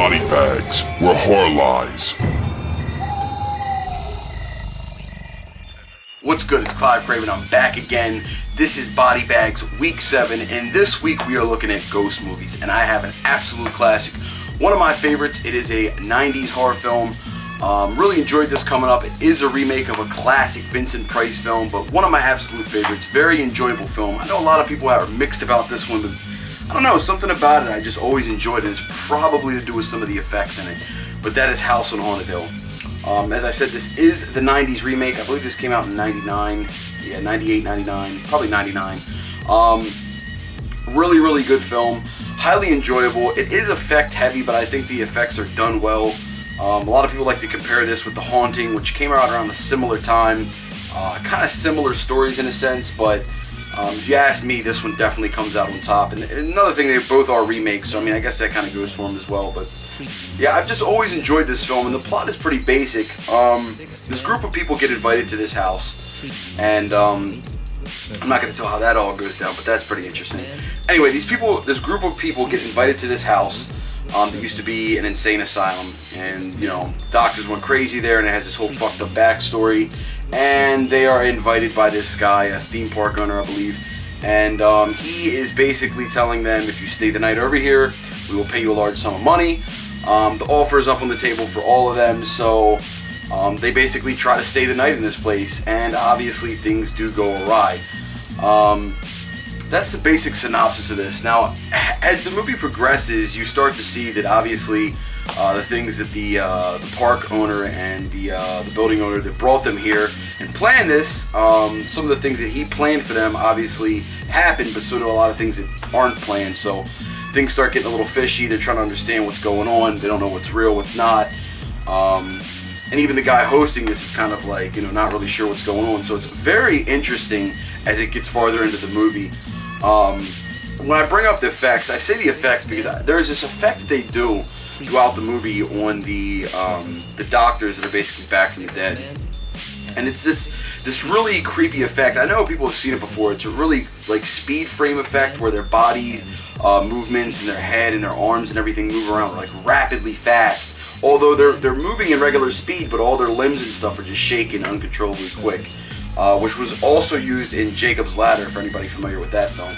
body bags where horror lies. What's good? It's Klive Kraven. I'm back again. This is Body Bags Week 7, and this week we are looking at ghost movies, and I have an absolute classic. One of my favorites. It is a 90s horror film. Really enjoyed this coming up. It is a remake of a classic Vincent Price film, but one of my absolute favorites. Very enjoyable film. I know a lot of people are mixed about this one, but I don't know, something about it I just always enjoyed, and it's probably to do with some of the effects in it. But that is House on Haunted Hill. As I said, this is the 90s remake. I believe this came out in 99. Yeah, 98, 99, probably 99. Really, really good film. Highly enjoyable. It is effect heavy, but I think the effects are done well. A lot of people like to compare this with The Haunting, which came out around a similar time. Kind of similar stories in a sense, but if you ask me, this one definitely comes out on top. And another thing, they both are remakes, so I mean, I guess that kind of goes for them as well. But yeah, I've just always enjoyed this film, and the plot is pretty basic. This group of people get invited to this house, and I'm not going to tell how that all goes down, but that's pretty interesting. Anyway, this group of people get invited to this house. That used to be an insane asylum, and you know, doctors went crazy there, and it has this whole fucked up backstory. And they are invited by this guy, a theme park owner, I believe, and he is basically telling them, if you stay the night over here, we will pay you a large sum of money. The offer is up on the table for all of them, so they basically try to stay the night in this place, and obviously things do go awry. That's the basic synopsis of this. Now, as the movie progresses, you start to see that obviously the things that the park owner and the building owner that brought them here and planned this, some of the things that he planned for them obviously happened, but so do a lot of things that aren't planned. So things start getting a little fishy. They're trying to understand what's going on. They don't know what's real, what's not. And even the guy hosting this is kind of like, you know, not really sure what's going on. So it's very interesting as it gets farther into the movie. When I bring up the effects, I say the effects because there's this effect that they do throughout the movie on the doctors that are basically back from the dead. And it's this really creepy effect. I know people have seen it before. It's a really like speed frame effect where their body movements and their head and their arms and everything move around like rapidly fast. Although they're moving in regular speed, but all their limbs and stuff are just shaking uncontrollably quick. Which was also used in Jacob's Ladder, for anybody familiar with that film.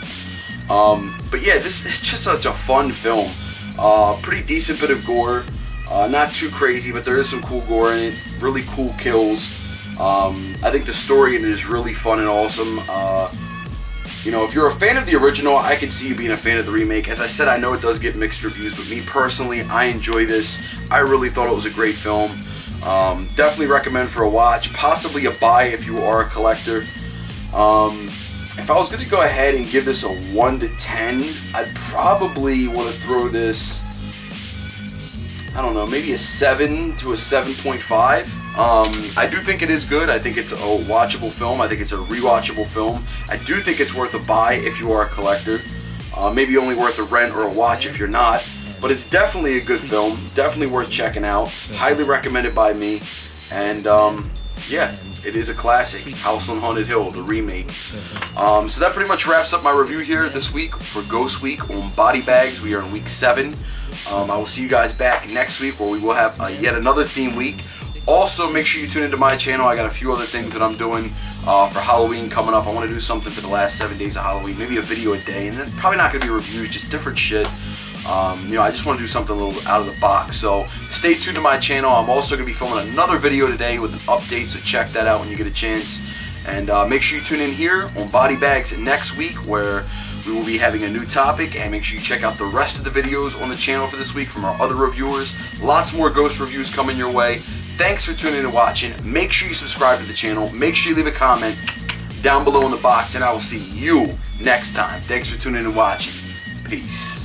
But yeah, this is just such a fun film. Pretty decent bit of gore. Not too crazy, but there is some cool gore in it. Really cool kills. I think the story in it is really fun and awesome. You know, if you're a fan of the original, I can see you being a fan of the remake. As I said, I know it does get mixed reviews, but me personally, I enjoy this. I really thought it was a great film. Definitely recommend for a watch, possibly a buy if you are a collector. If I was going to go ahead and give this a 1 to 10, I'd probably want to throw this, I don't know, maybe a 7 to a 7.5. I do think it is good. I think it's a watchable film. I think it's a rewatchable film. I do think it's worth a buy if you are a collector. Maybe only worth a rent or a watch if you're not. But it's definitely a good film. Definitely worth checking out. Highly recommended by me. And yeah, it is a classic. House on Haunted Hill, the remake. So that pretty much wraps up my review here this week for Ghost Week on Body Bags. We are in week 7. I will see you guys back next week where we will have yet another theme week. Also, make sure you tune into my channel. I got a few other things that I'm doing for Halloween coming up. I want to do something for the last 7 days of Halloween. Maybe a video a day. And then probably not going to be reviews, just different shit. You know, I just want to do something a little out of the box. So stay tuned to my channel. I'm also going to be filming another video today with an update. So check that out when you get a chance. And make sure you tune in here on Body Bags next week where we will be having a new topic, and make sure you check out the rest of the videos on the channel for this week from our other reviewers. Lots more ghost reviews coming your way. Thanks for tuning in and watching. Make sure you subscribe to the channel. Make sure you leave a comment down below in the box, and I will see you next time. Thanks for tuning in and watching. Peace.